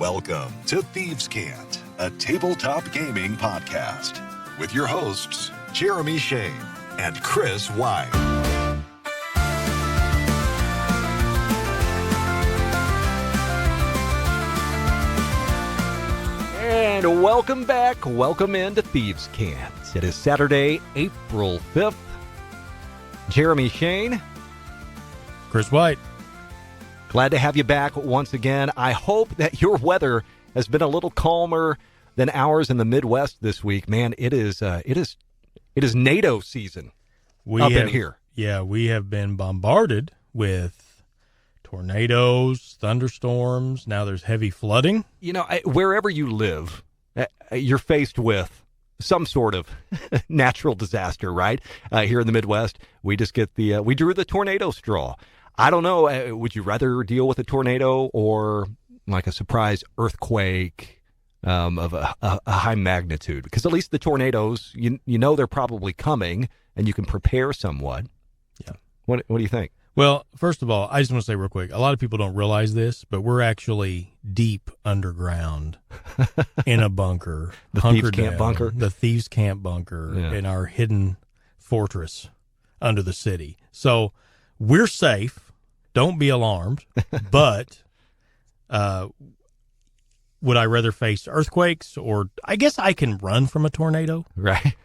Welcome to Thieves' Cant, a tabletop gaming podcast with your hosts, Jeremy Shane and Chris White. And welcome back. Welcome into Thieves' Cant. It is Saturday, April 5th. Jeremy Shane. Chris White. Glad to have you back once again. I hope that your weather has been a little calmer than ours in the Midwest this week. Man, it is NATO season in here. Yeah, we have been bombarded with tornadoes, thunderstorms. Now there's heavy flooding. You know, wherever you live, you're faced with some sort of natural disaster, right? Here in the Midwest, we just get we drew the tornado straw. I don't know. Would you rather deal with a tornado or like a surprise earthquake of a high magnitude? Because at least the tornadoes, you know they're probably coming, and you can prepare somewhat. Yeah. What do you think? Well, first of all, I just want to say real quick, a lot of people don't realize this, but we're actually deep underground in a bunker. The Thieves' Camp bunker? The Thieves' Camp bunker in our hidden fortress under the city. So we're safe. Don't be alarmed. But would I rather face earthquakes, or I guess I can run from a tornado? Right.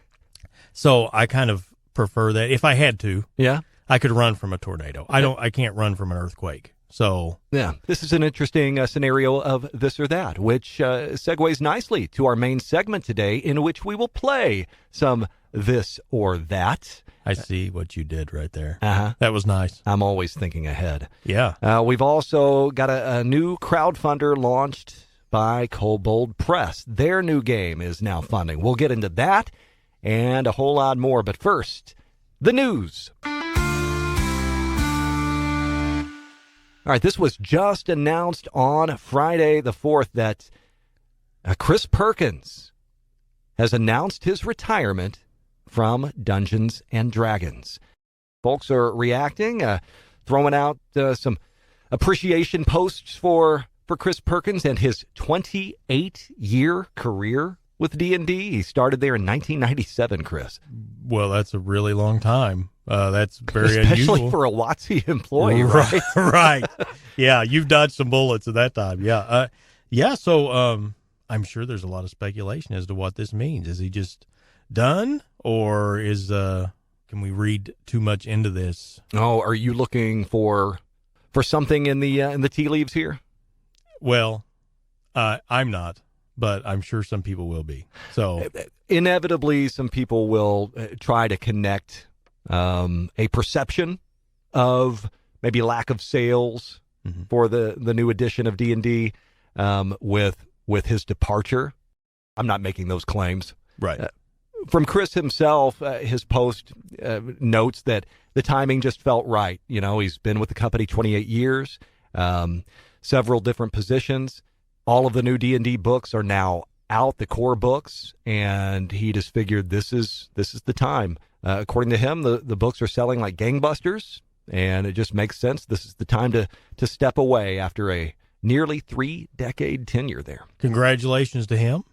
So I kind of prefer that. If I had to, yeah, I could run from a tornado. I can't run from an earthquake. So yeah, this is an interesting scenario of this or that, which segues nicely to our main segment today, in which we will play some this or that. I see what you did right there. Uh-huh. That was nice. I'm always thinking ahead. Yeah. We've also got a new crowdfunder launched by Kobold Press. Their new game is now funding. We'll get into that and a whole lot more. But first, the news. All right, this was just announced on Friday the 4th that Chris Perkins has announced his retirement from Dungeons and Dragons. Folks are reacting, throwing out some appreciation posts for Chris Perkins and his 28-year career with D&D. He started there in 1997, Chris. Well, that's a really long time. That's very Especially unusual. for a WotC employee, right? Right. Yeah, you've dodged some bullets at that time. Yeah. So I'm sure there's a lot of speculation as to what this means. Is he just done, or is can we read too much into this? Oh, are you looking for something in the tea leaves here? Well, I'm not, but I'm sure some people will be. So inevitably, some people will try to connect a perception of maybe lack of sales for the new edition of D&D with his departure. I'm not making those claims. Right. From Chris himself, his post notes that the timing just felt right. You know, he's been with the company 28 years, several different positions. All of the new D&D books are now out, the core books, and he just figured this is the time. According to him, the books are selling like gangbusters, and it just makes sense. This is the time to step away after a nearly 3-decade tenure there. Congratulations to him.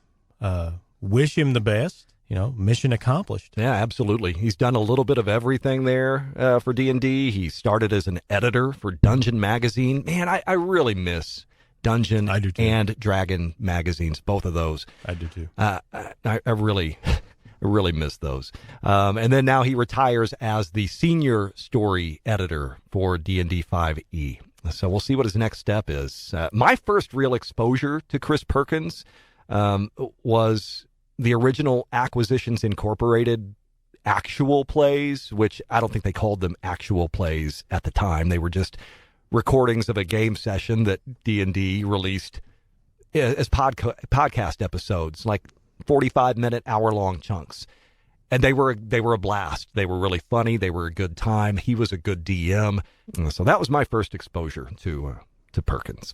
Wish him the best. You know, mission accomplished. Yeah, absolutely. He's done a little bit of everything there for D&D. He started as an editor for Dungeon Magazine. Man, I really miss Dungeon and Dragon magazines, both of those. I do too. I really miss those. And then now he retires as the senior story editor for D&D 5e. So we'll see what his next step is. My first real exposure to Chris Perkins was the original Acquisitions Incorporated actual plays, which I don't think they called them actual plays at the time. They were just recordings of a game session that D&D released as podcast episodes, like 45-minute, hour-long chunks. And they were a blast. They were really funny. They were a good time. He was a good DM. So that was my first exposure to Perkins.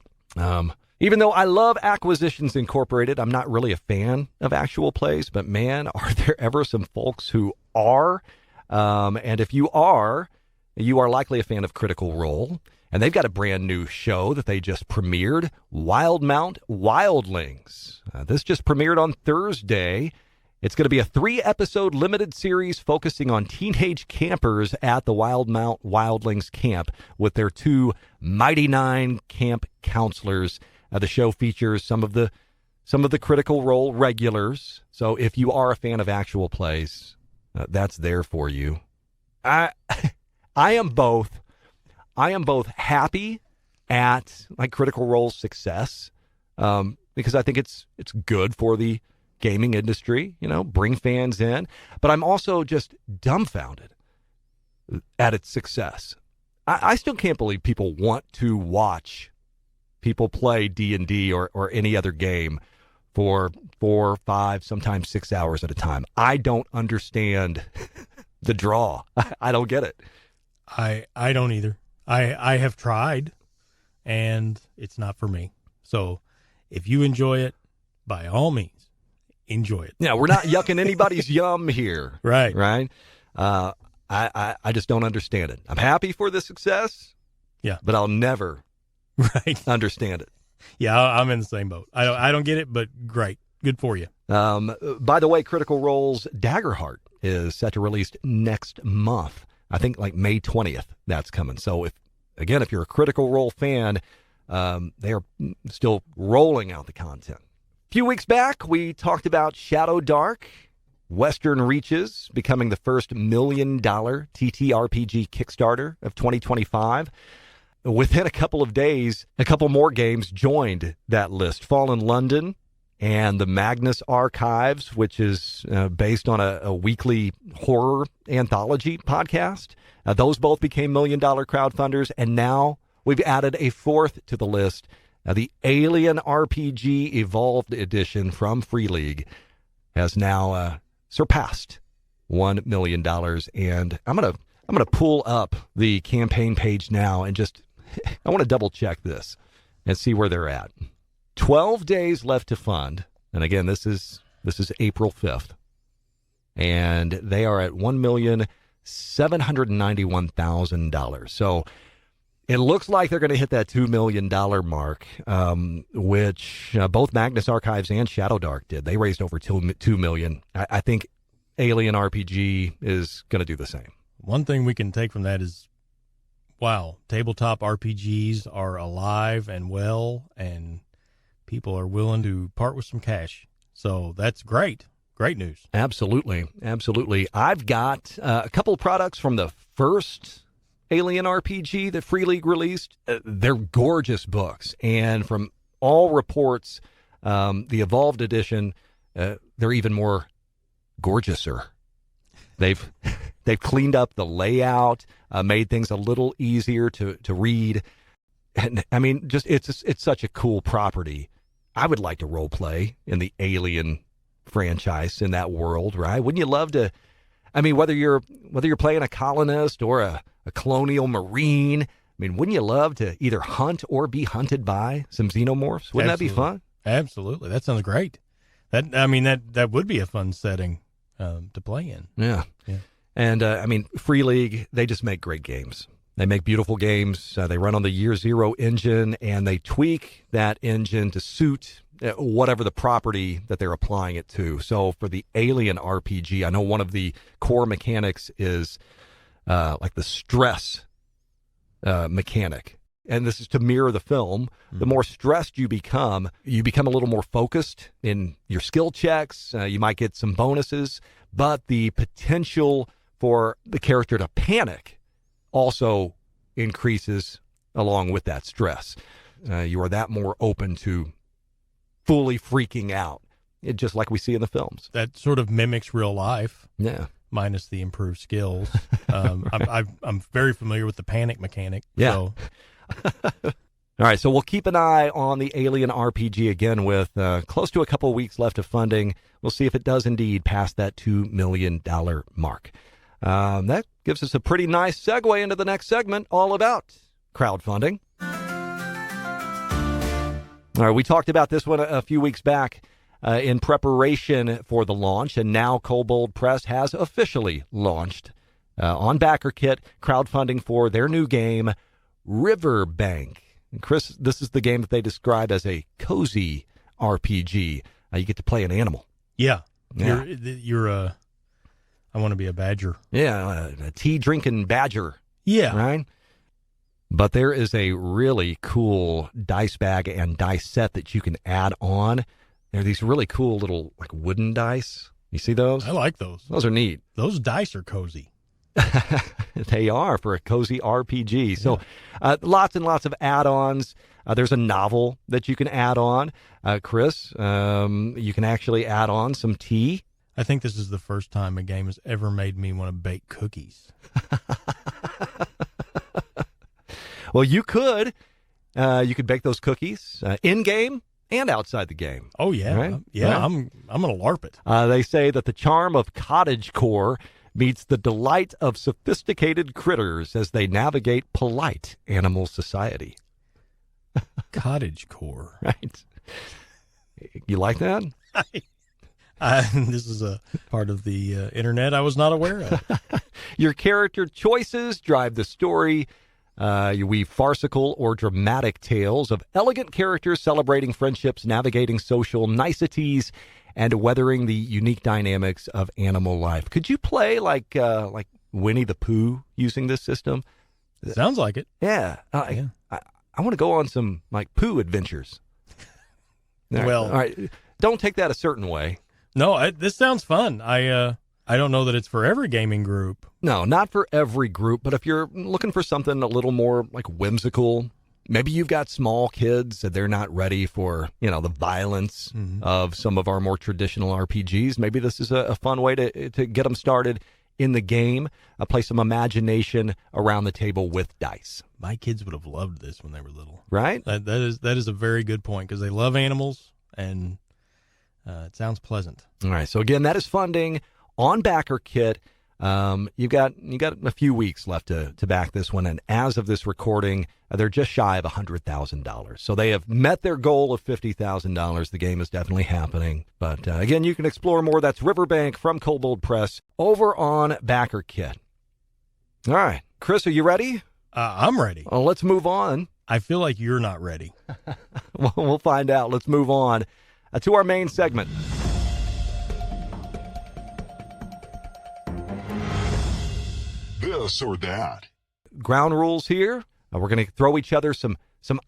Even though I love Acquisitions Incorporated, I'm not really a fan of actual plays, but man, are there ever some folks who are. And if you are likely a fan of Critical Role. And they've got a brand new show that they just premiered, Wildemount Wildlings. This just premiered on Thursday. It's going to be a 3-episode limited series focusing on teenage campers at the Wildemount Wildlings camp with their 2 Mighty 9 camp counselors. The show features some of the Critical Role regulars. So if you are a fan of actual plays, that's there for you. I am both happy at Critical Role's success because I think it's good for the gaming industry, bring fans in. But I'm also just dumbfounded at its success. I still can't believe people want to watch people play D&D or any other game for 4, 5, sometimes 6 hours at a time. I don't understand the draw. I don't get it. I don't either. I have tried, and it's not for me. So if you enjoy it, by all means, enjoy it. Yeah, we're not yucking anybody's yum here. Right. Right? I just don't understand it. I'm happy for the success. Yeah. But I'll never understand it. Yeah, I'm in the same boat. I don't get it, but great. Good for you. By the way, Critical Role's Daggerheart is set to release next month. I think May 20th that's coming. So if you're a Critical Role fan, they are still rolling out the content. A few weeks back, we talked about Shadow Dark, Western Reaches becoming the first $1 million TTRPG Kickstarter of 2025. Within a couple of days, a couple more games joined that list. Fallen London and the Magnus Archives, which is based on a weekly horror anthology podcast. Those both became $1 million crowdfunders, and now we've added a 4th to the list. The Alien RPG Evolved Edition from Free League has now surpassed $1 million, and I'm gonna pull up the campaign page now and just I want to double check this and see where they're at. 12 days left to fund. And again, this is April 5th. And they are at $1,791,000. So it looks like they're going to hit that $2 million mark, which both Magnus Archives and Shadow Dark did. They raised over $2 million. I think Alien RPG is going to do the same. One thing we can take from that is, wow, tabletop RPGs are alive and well, and people are willing to part with some cash. So that's great. Great news. Absolutely. Absolutely. I've got a couple of products from the first Alien RPG that Free League released. They're gorgeous books. And from all reports, the Evolved Edition, they're even more gorgeouser. They've cleaned up the layout, made things a little easier to read. And I mean, just it's such a cool property. I would like to role play in the Alien franchise in that world, right? Wouldn't you love to? I mean, whether you're playing a colonist or a colonial marine, I mean, wouldn't you love to either hunt or be hunted by some xenomorphs? Wouldn't that be fun? Absolutely. That sounds great. That would be a fun setting to play in. Yeah. And I mean, Free League, they just make great games. They make beautiful games. They run on the Year Zero engine, and they tweak that engine to suit whatever the property that they're applying it to. So for the Alien RPG, I know one of the core mechanics is like the stress mechanic. And this is to mirror the film. The more stressed you become a little more focused in your skill checks. You might get some bonuses, but the potential for the character to panic also increases along with that stress. You are that more open to fully freaking out, just like we see in the films. That sort of mimics real life. Yeah. Minus the improved skills. I'm very familiar with the panic mechanic. Yeah. So. All right, so we'll keep an eye on the Alien RPG again with close to a couple of weeks left of funding. We'll see if it does indeed pass that $2 million mark. That gives us a pretty nice segue into the next segment, all about crowdfunding. All right, we talked about this one a few weeks back in preparation for the launch, and now Kobold Press has officially launched on BackerKit crowdfunding for their new game, Riverbank. And Chris, this is the game that they describe as a cozy RPG. You get to play an animal. Yeah. Yeah. I want to be a badger. Yeah, a tea-drinking badger. Yeah. Right? But there is a really cool dice bag and dice set that you can add on. They're these really cool little like wooden dice. You see those? I like those. Those are neat. Those dice are cozy. They are for a cozy RPG. So lots and lots of add-ons. There's a novel that you can add on. Chris, you can actually add on some tea. I think this is the first time a game has ever made me want to bake cookies. Well, you could bake those cookies in-game and outside the game. Oh, yeah. Right? Yeah, Right. I'm going to LARP it. They say that the charm of cottagecore meets the delight of sophisticated critters as they navigate polite animal society. Cottagecore. Right? You like that? This is a part of the internet I was not aware of. Your character choices drive the story. You weave farcical or dramatic tales of elegant characters celebrating friendships, navigating social niceties, and weathering the unique dynamics of animal life. Could you play like Winnie the Pooh using this system? Sounds like it. Yeah. Yeah. I want to go on some like Pooh adventures. Well, all right. Don't take that a certain way. No, this sounds fun. I don't know that it's for every gaming group. No, not for every group, but if you're looking for something a little more like whimsical, maybe you've got small kids and they're not ready for, the violence of some of our more traditional RPGs. Maybe this is a fun way to get them started in the game. Play some imagination around the table with dice. My kids would have loved this when they were little. Right? That is a very good point because they love animals and it sounds pleasant. All right. So again, that is funding on Backer Kit. You've got a few weeks left to back this one, and as of this recording, they're just shy of $100,000. So they have met their goal of $50,000. The game is definitely happening. But again, you can explore more. That's Riverbank from Kobold Press over on Backer Kit. All right, Chris, are you ready? I'm ready. Well, let's move on. I feel like you're not ready. Well, we'll find out. Let's move on to our main segment. This or that. Ground rules here. We're going to throw each other some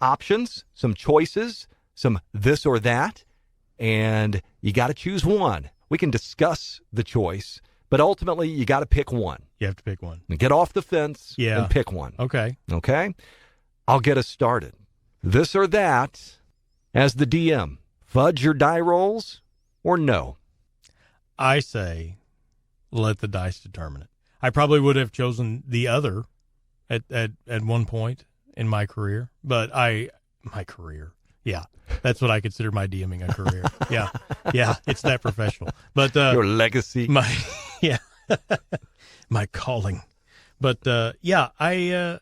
options, some choices, some this or that, and you got to choose one. We can discuss the choice, but ultimately you got to pick one. You have to pick one. And get off the fence Yeah. and pick one. Okay. Okay? I'll get us started. This or that, as the DM, fudge your die rolls or no? I say let the dice determine it. I probably would have chosen the other at one point in my career, but my career. Yeah. That's what I consider my DMing a career. Yeah. Yeah. It's that professional. But Your legacy. my calling. But I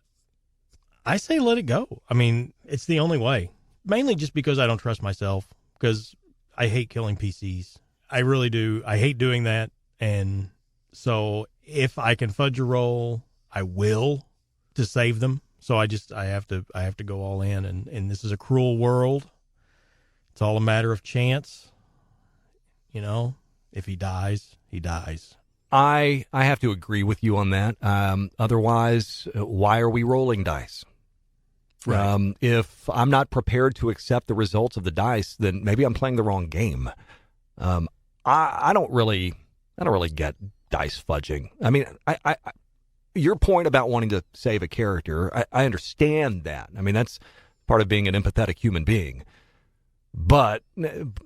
say let it go. I mean, it's the only way. Mainly just because I don't trust myself, because I hate killing PCs. I really do. I hate doing that. And so if I can fudge a roll, I will to save them. So I have to go all in, and this is a cruel world. It's all a matter of chance. If he dies, he dies. I have to agree with you on that. Otherwise, why are we rolling dice? Right. If I'm not prepared to accept the results of the dice, then maybe I'm playing the wrong game. I don't really get dice fudging. I mean, I your point about wanting to save a character, I understand that. I mean, that's part of being an empathetic human being. But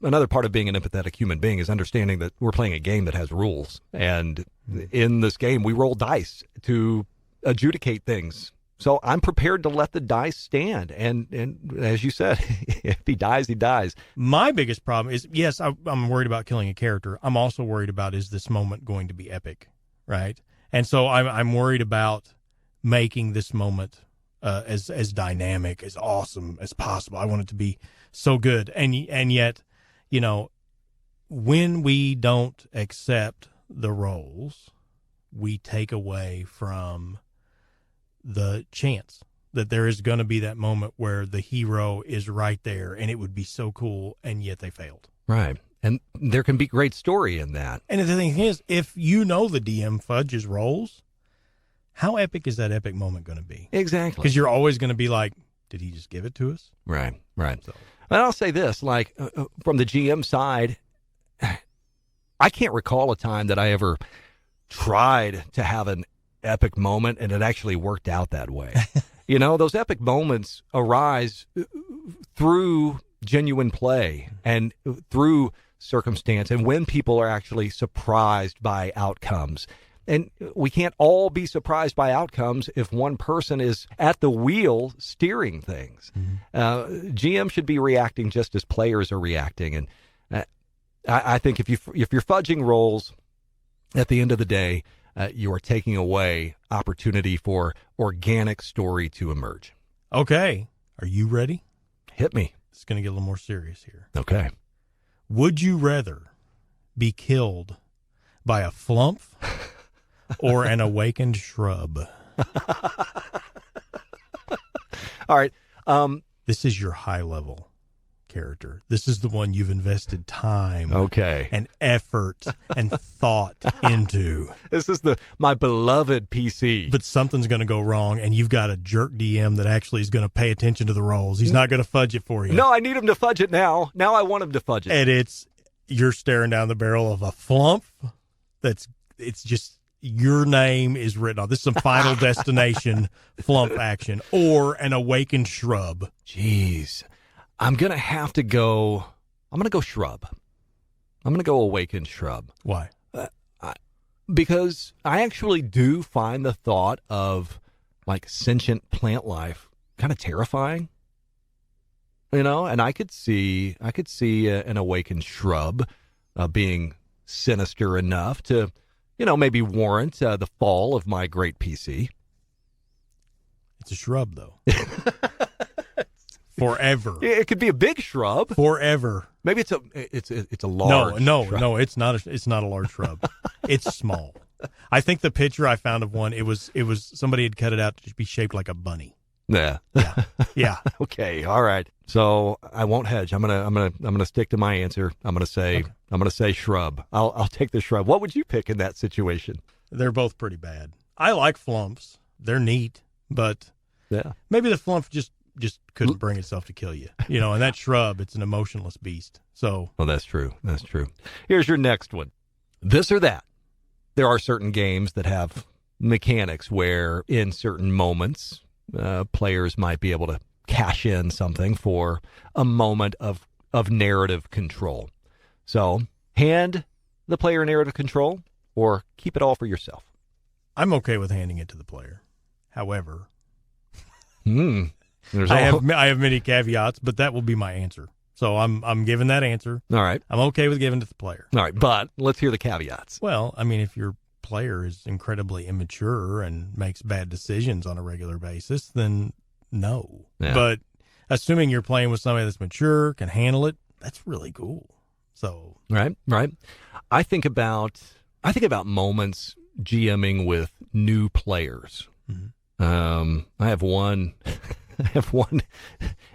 another part of being an empathetic human being is understanding that we're playing a game that has rules. And in this game, we roll dice to adjudicate things. So I'm prepared to let the dice stand. And as you said, if he dies, he dies. My biggest problem is, yes, I'm worried about killing a character. I'm also worried about, is this moment going to be epic, right? And so I'm worried about making this moment as dynamic, as awesome as possible. I want it to be so good. And yet, when we don't accept the roles, we take away from the chance that there is going to be that moment where the hero is right there, and it would be so cool, and yet they failed. Right. And there can be great story in that. And the thing is, if you know the DM fudges rolls, how epic is that epic moment going to be? Exactly. Because you're always going to be like, did he just give it to us? Right, right. So. And I'll say this, like, from the GM side, I can't recall a time that I ever tried to have an epic moment and it actually worked out that way. You know, those epic moments arise through genuine play and through circumstance and when people are actually surprised by outcomes. And we can't all be surprised by outcomes if one person is at the wheel steering things. Mm-hmm. GM should be reacting just as players are reacting. And I think if you're fudging rolls, at the end of the day, you are taking away opportunity for organic story to emerge. Okay. Are you ready? Hit me. It's going to get a little more serious here. Okay. Would you rather be killed by a flump or an awakened shrub? All right. This is your high-level character. This is the one you've invested time and effort and thought into. This is my beloved PC. But something's going to go wrong, and you've got a jerk DM that actually is going to pay attention to the rolls. He's not going to fudge it for you. No, I need him to fudge it now. Now I want him to fudge it. And you're staring down the barrel of a flump it's just your name is written on. This is some Final Destination flump action or an awakened shrub. Jeez. I'm going to go shrub. I'm going to go awakened shrub. Why? Because I actually do find the thought of like sentient plant life kind of terrifying. You know, and I could see an awakened shrub being sinister enough to, you know, maybe warrant the fall of my great PC. It's a shrub, though. Forever. It could be a big shrub. Forever. Maybe it's a large. No, it's not a large shrub. It's small. I think the picture I found of one, it was somebody had cut it out to be shaped like a bunny. Yeah. Yeah. Okay. All right. So I won't hedge. I'm gonna stick to my answer. I'm gonna say shrub. I'll take the shrub. What would you pick in that situation? They're both pretty bad. I like flumps. They're neat, but maybe the flump just couldn't bring itself to kill you. You know, and that shrub, it's an emotionless beast. So. Oh, that's true. That's true. Here's your next one. This or that. There are certain games that have mechanics where in certain moments, players might be able to cash in something for a moment of narrative control. So hand the player narrative control or keep it all for yourself. I'm okay with handing it to the player. However, I have many caveats, but that will be my answer. So I'm giving that answer. All right. I'm okay with giving it to the player. All right, but let's hear the caveats. Well, I mean, if your player is incredibly immature and makes bad decisions on a regular basis, then no. Yeah. But assuming you're playing with somebody that's mature, can handle it, that's really cool. So right. I think about moments GMing with new players. Mm-hmm. I have one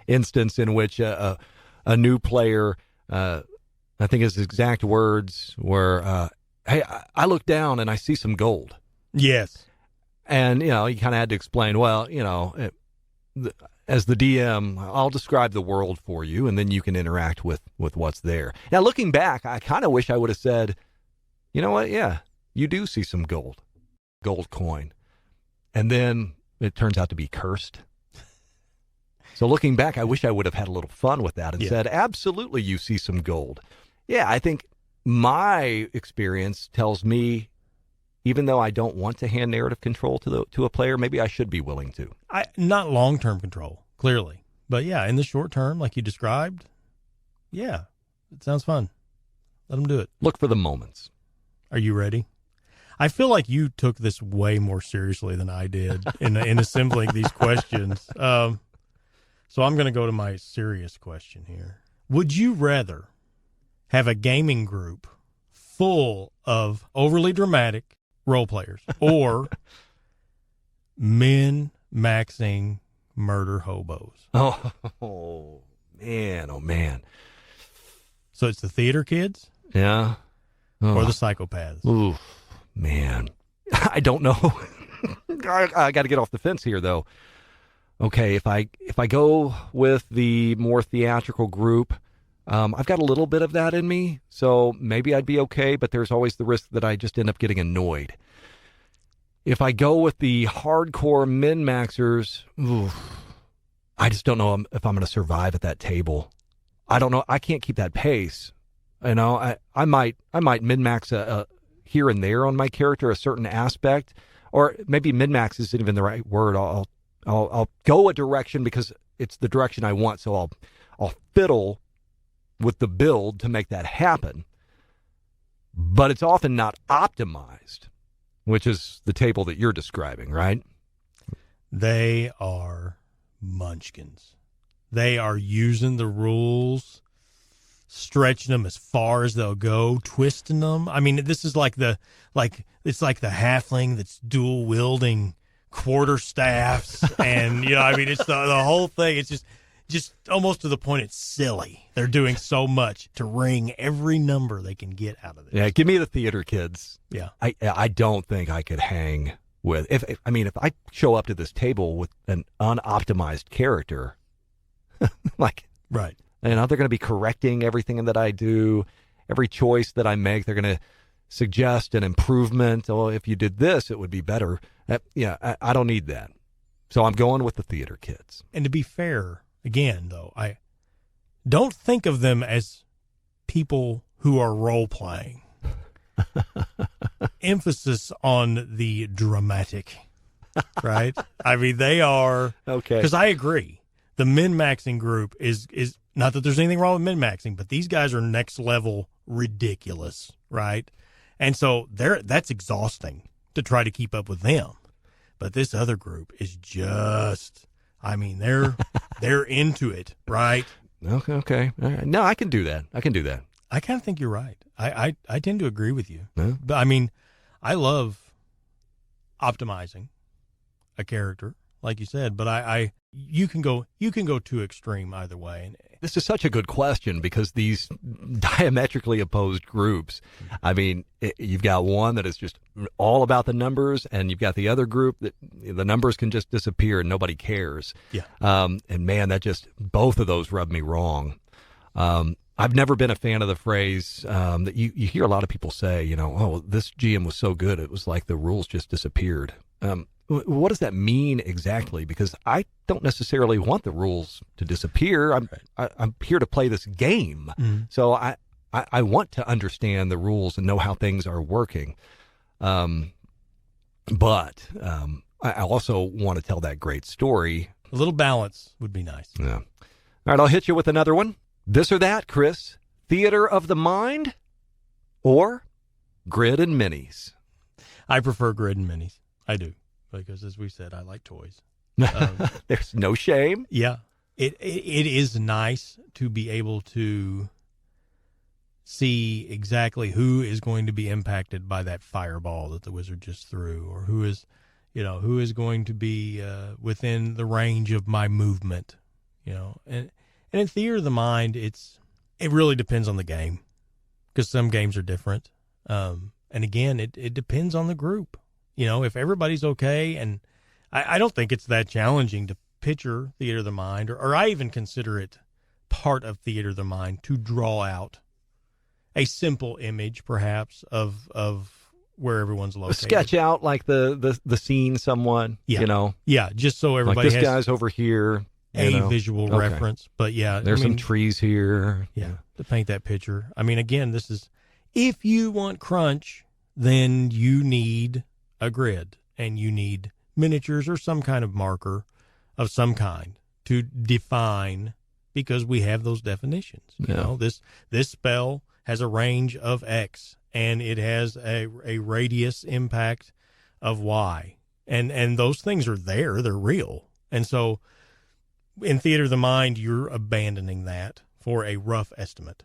instance in which a new player, I think his exact words were, "Hey, I look down and I see some gold." Yes. And, you know, he kind of had to explain, well, you know, as the DM, I'll describe the world for you, and then you can interact with what's there. Now, looking back, I kind of wish I would have said, you know what? Yeah, you do see some gold coin. And then it turns out to be cursed. So looking back, I wish I would have had a little fun with that and said, absolutely, you see some gold. Yeah, I think my experience tells me, even though I don't want to hand narrative control to a player, maybe I should be willing to. Not long-term control, clearly. But yeah, in the short term, like you described, yeah, it sounds fun. Let them do it. Look for the moments. Are you ready? I feel like you took this way more seriously than I did in assembling these questions. So I'm going to go to my serious question here. Would you rather have a gaming group full of overly dramatic role players or min-maxing murder hobos. Oh, man. Oh, man. So it's the theater kids? Yeah. Oh. Or the psychopaths? Ooh, man. I don't know. I got to get off the fence here, though. Okay, if I go with the more theatrical group, I've got a little bit of that in me, so maybe I'd be okay, but there's always the risk that I just end up getting annoyed. If I go with the hardcore min-maxers, I just don't know if I'm going to survive at that table. I don't know. I can't keep that pace. You know, I might min-max here and there on my character, a certain aspect, or maybe min-max isn't even the right word. I'll go a direction because it's the direction I want, so I'll fiddle with the build to make that happen. But it's often not optimized, which is the table that you're describing, right? They are munchkins. They are using the rules, stretching them as far as they'll go, twisting them. I mean, this is like the halfling that's dual wielding quarter staffs, and I mean, it's the whole thing. It's just almost to the point it's silly. They're doing so much to wring every number they can get out of this. Yeah, give me the theater kids. Yeah, I don't think I could hang with if I show up to this table with an unoptimized character, like right. They're going to be correcting everything that I do, every choice that I make. They're going to suggest an improvement. Oh, if you did this, it would be better. I don't need that. So I'm going with the theater kids. And to be fair, again, though, I don't think of them as people who are role-playing. Emphasis on the dramatic, right? I mean, they are... Okay. Because I agree. The min-maxing group is not that there's anything wrong with min-maxing, but these guys are next level ridiculous, right? And so that's exhausting to try to keep up with them. But this other group is just, I mean, they're into it, right? Okay. All right. No, I can do that. I kind of think you're right. I tend to agree with you. Yeah. But I mean, I love optimizing a character, like you said, but you can go too extreme either way. And this is such a good question because these diametrically opposed groups, I mean, you've got one that is just all about the numbers, and you've got the other group that the numbers can just disappear and nobody cares. Yeah. And man, both of those rub me wrong. I've never been a fan of the phrase that you hear a lot of people say, oh, this GM was so good, it was like the rules just disappeared. What does that mean exactly? Because I don't necessarily want the rules to disappear. I'm here to play this game. Mm-hmm. So I want to understand the rules and know how things are working. But I also want to tell that great story. A little balance would be nice. Yeah. All right, I'll hit you with another one. This or that, Chris. Theater of the mind or grid and minis? I prefer grid and minis. I do. Because, as we said, I like toys. There's no shame. Yeah. It is nice to be able to see exactly who is going to be impacted by that fireball that the wizard just threw, or who is going to be within the range of my movement. And in Theater of the Mind, it really depends on the game, because some games are different. And again, it depends on the group. If everybody's okay, and I don't think it's that challenging to picture Theater of the Mind, or I even consider it part of Theater of the Mind to draw out a simple image, perhaps, of where everyone's located. Sketch out like the scene somewhat, Yeah. Yeah, just so everybody like this has guy's over here. Visual reference. But yeah. There's some trees here. Yeah, to paint that picture. I mean, again, this is, if you want crunch, then you need a grid, and you need miniatures or some kind of marker of some kind to define, because we have those definitions. This spell has a range of X, and it has a radius impact of Y, and those things are there, they're real. And so in Theater of the Mind, you're abandoning that for a rough estimate.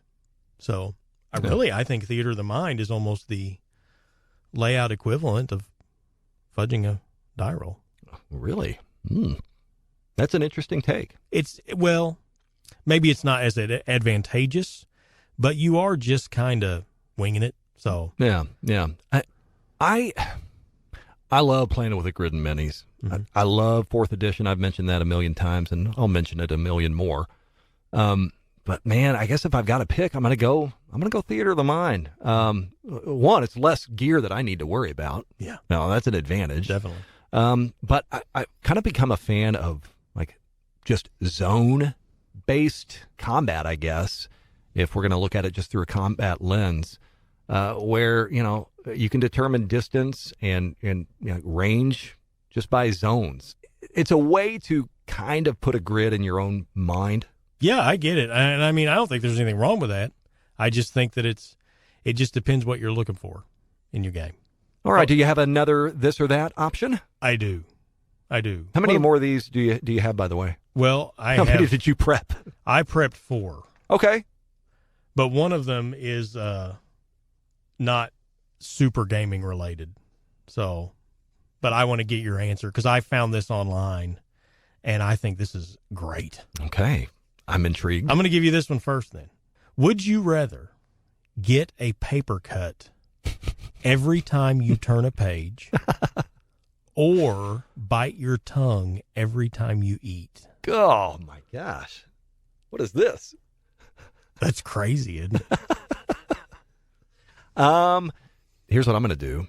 So I think Theater of the Mind is almost the layout equivalent of fudging a die roll. Really? That's an interesting take. Well, maybe it's not as advantageous, but you are just kind of winging it. So Yeah. I love playing with the grid and minis. Mm-hmm. I love 4th edition. I've mentioned that a million times, and I'll mention it a million more. But man, I guess if I've got to pick, I'm gonna go Theater of the Mind. One, it's less gear that I need to worry about. Yeah, no, that's an advantage, definitely. But I kind of become a fan of like just zone-based combat, I guess, if we're gonna look at it just through a combat lens, where you can determine distance and range just by zones. It's a way to kind of put a grid in your own mind. Yeah, I get it. And I mean, I don't think there's anything wrong with that. I just think that it just depends what you're looking for in your game. All right. Do you have another this or that option? I do. How many more of these do you have, by the way? Well, How many did you prep? I prepped 4. Okay. But one of them is not super gaming related. So, but I want to get your answer because I found this online and I think this is great. Okay. I'm intrigued. I'm going to give you this one first then. Would you rather get a paper cut every time you turn a page or bite your tongue every time you eat? Oh, my gosh. What is this? That's crazy, isn't it? Here's what I'm going to do.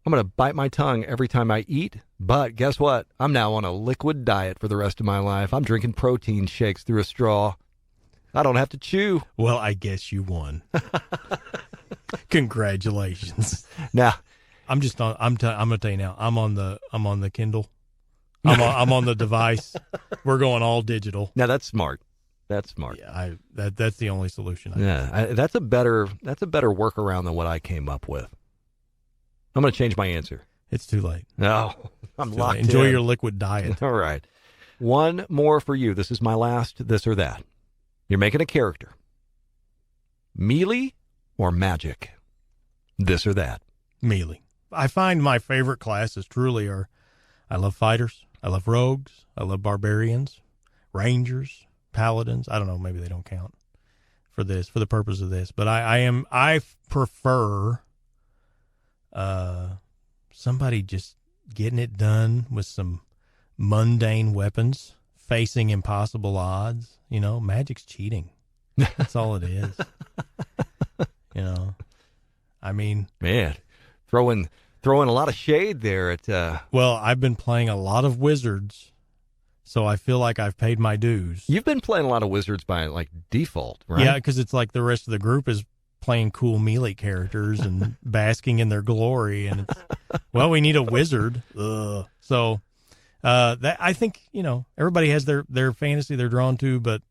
I'm going to bite my tongue every time I eat, but guess what? I'm now on a liquid diet for the rest of my life. I'm drinking protein shakes through a straw. I don't have to chew. Well, I guess you won. Congratulations. Now, I'm going to tell you now. I'm on the Kindle. I'm on the device. We're going all digital. Now that's smart. That's smart. Yeah, that's the only solution. That's a better workaround than what I came up with. I'm going to change my answer. It's too late. No, I'm locked in. Enjoy your liquid diet. All right. One more for you. This is my last this or that. You're making a character. Melee or magic? This or that. Melee. I find my favorite classes truly are, I love fighters. I love rogues. I love barbarians, rangers, paladins. I don't know. Maybe they don't count for the purpose of this, but I prefer somebody just getting it done with some mundane weapons, facing impossible odds. Magic's cheating. That's all it is. I mean, man, throwing a lot of shade there at. Well, I've been playing a lot of wizards, so I feel like I've paid my dues. You've been playing a lot of wizards by like default, right? Yeah, because it's like the rest of the group is playing cool melee characters and basking in their glory, and it's, well, we need a wizard. Ugh. So that I think everybody has their fantasy they're drawn to, but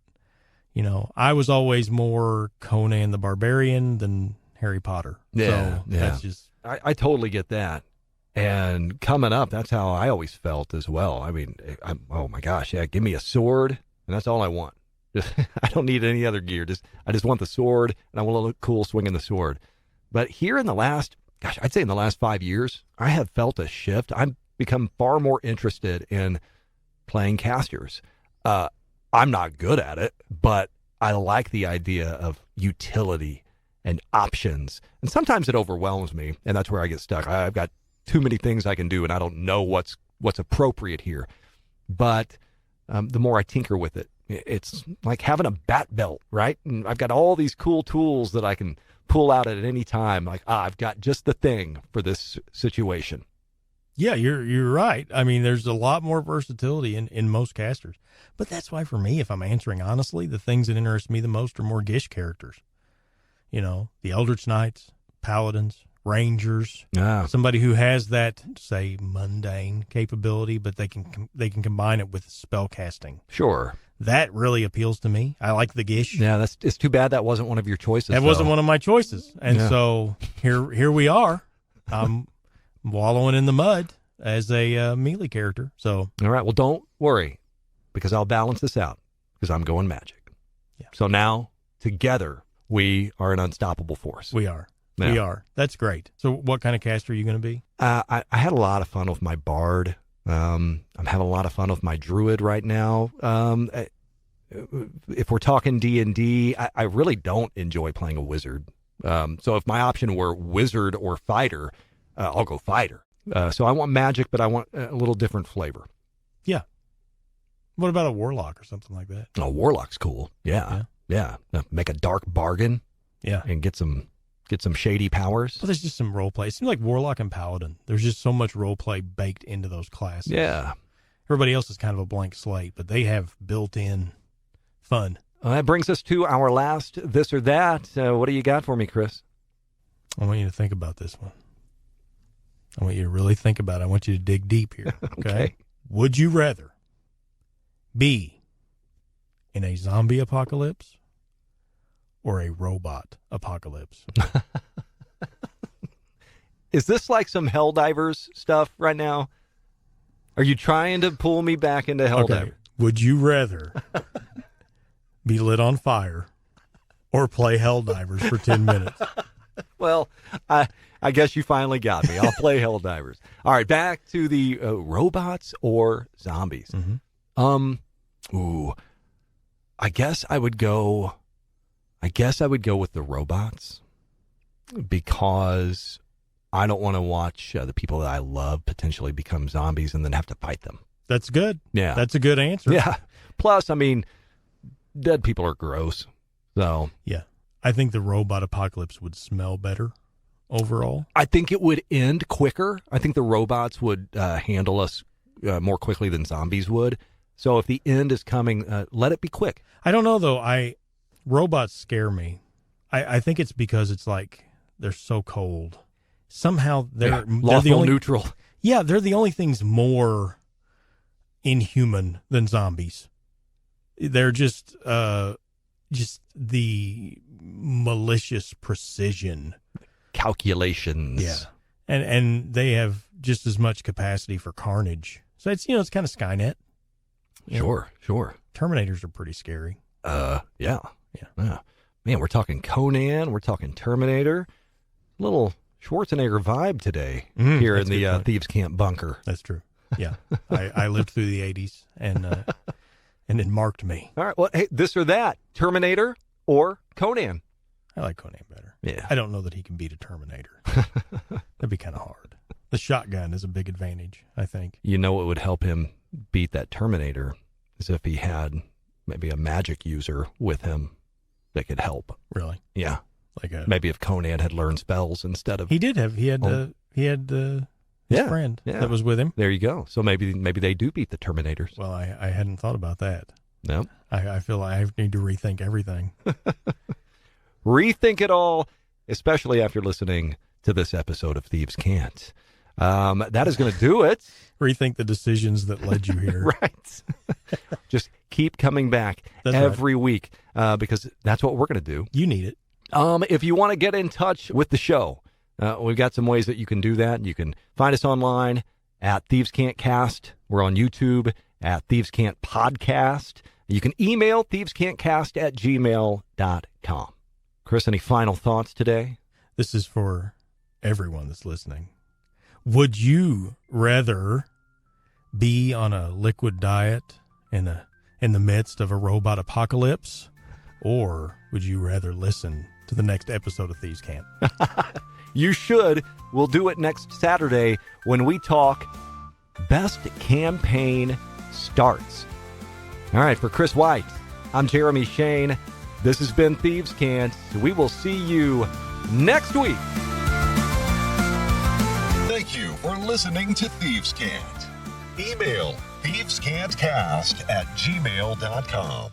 I was always more Conan the Barbarian than Harry Potter. Yeah, so that's just I totally get that. And coming up, that's how I always felt as well. I mean, oh my gosh, yeah, give me a sword, and that's all I want. I don't need any other gear. I just want the sword, and I want to look cool swinging the sword. But here in the last 5 years, I have felt a shift. I've become far more interested in playing casters. I'm not good at it, but I like the idea of utility and options. And sometimes it overwhelms me, and that's where I get stuck. I've got too many things I can do, and I don't know what's appropriate here. But the more I tinker with it, it's like having a bat belt, right? And I've got all these cool tools that I can pull out at any time. Like, I've got just the thing for this situation. Yeah, you're right. I mean, there's a lot more versatility in most casters. But that's why, for me, if I'm answering honestly, the things that interest me the most are more Gish characters. The Eldritch Knights, Paladins, Rangers, somebody who has that, say, mundane capability, but they can combine it with spell casting. Sure. That really appeals to me. I like the Gish. Yeah, it's too bad that wasn't one of your choices. That wasn't one of my choices. And so here we are. I'm wallowing in the mud as a melee character. So all right, well, don't worry, because I'll balance this out, because I'm going magic. Yeah. So now, together, we are an unstoppable force. We are. Yeah. We are. That's great. So what kind of caster are you going to be? I had a lot of fun with my bard. I'm having a lot of fun with my druid right now. If we're talking D&D, I really don't enjoy playing a wizard. So if my option were wizard or fighter, I'll go fighter. So I want magic, but I want a little different flavor. Yeah. What about a warlock or something like that? Oh, warlock's cool. Yeah. Make a dark bargain. Yeah. And get some shady powers. Well, there's just some role play. It seems like warlock and paladin. There's just so much role play baked into those classes. Yeah. Everybody else is kind of a blank slate, but they have built-in fun. That brings us to our last this or that. What do you got for me, Chris? I want you to think about this one. I want you to really think about it. I want you to dig deep here. Okay. Would you rather be in a zombie apocalypse or a robot apocalypse? Is this like some Helldivers stuff right now? Are you trying to pull me back into Helldivers? Okay. Would you rather be lit on fire or play Helldivers for 10 minutes? Well, I guess you finally got me. I'll play Helldivers. All right, back to the robots or zombies. Mm-hmm. I guess I would go with the robots because I don't want to watch the people that I love potentially become zombies and then have to fight them. That's good. Yeah. That's a good answer. Yeah. Plus, I mean, dead people are gross. So, yeah. I think the robot apocalypse would smell better overall. I think it would end quicker. I think the robots would handle us more quickly than zombies would. So if the end is coming, let it be quick. I don't know, though. Robots scare me. I think it's because it's like they're so cold. Somehow they're lawful the only neutral. Yeah, they're the only things more inhuman than zombies. They're just the malicious precision, calculations. Yeah, and they have just as much capacity for carnage. So it's kind of Skynet. Sure. Terminators are pretty scary. Yeah. Man, we're talking Conan. We're talking Terminator. Little Schwarzenegger vibe today here in the Thieves Camp bunker. That's true. Yeah, I lived through the 80s, and it marked me. All right. Well, hey, this or that, Terminator or Conan? I like Conan better. Yeah. I don't know that he can beat a Terminator. That'd be kind of hard. The shotgun is a big advantage, I think. You know what would help him beat that Terminator is if he had maybe a magic user with him that could help. Really? Yeah. Like maybe if Conan had learned spells instead of... He had his friend that was with him. There you go. So maybe they do beat the Terminators. Well, I hadn't thought about that. No. I feel like I need to rethink everything. Rethink it all, especially after listening to this episode of Thieves Can't. That is going to do it. Rethink the decisions that led you here. Right. Just keep coming back every week because that's what we're going to do. You need it. If you want to get in touch with the show, we've got some ways that you can do that. You can find us online at Thieves Can't Cast. We're on YouTube at Thieves Can't Podcast. You can email thievescantcast@gmail.com. Chris, any final thoughts today? This is for everyone that's listening. Would you rather be on a liquid diet in the midst of a robot apocalypse, or would you rather listen to the next episode of Thieves Camp? You should. We'll do it next Saturday when we talk Best Campaign Starts. All right, for Chris White, I'm Jeremy Shane. This has been Thieves Can't. We will see you next week. Thank you for listening to Thieves Can't. Email thievescantcast@gmail.com.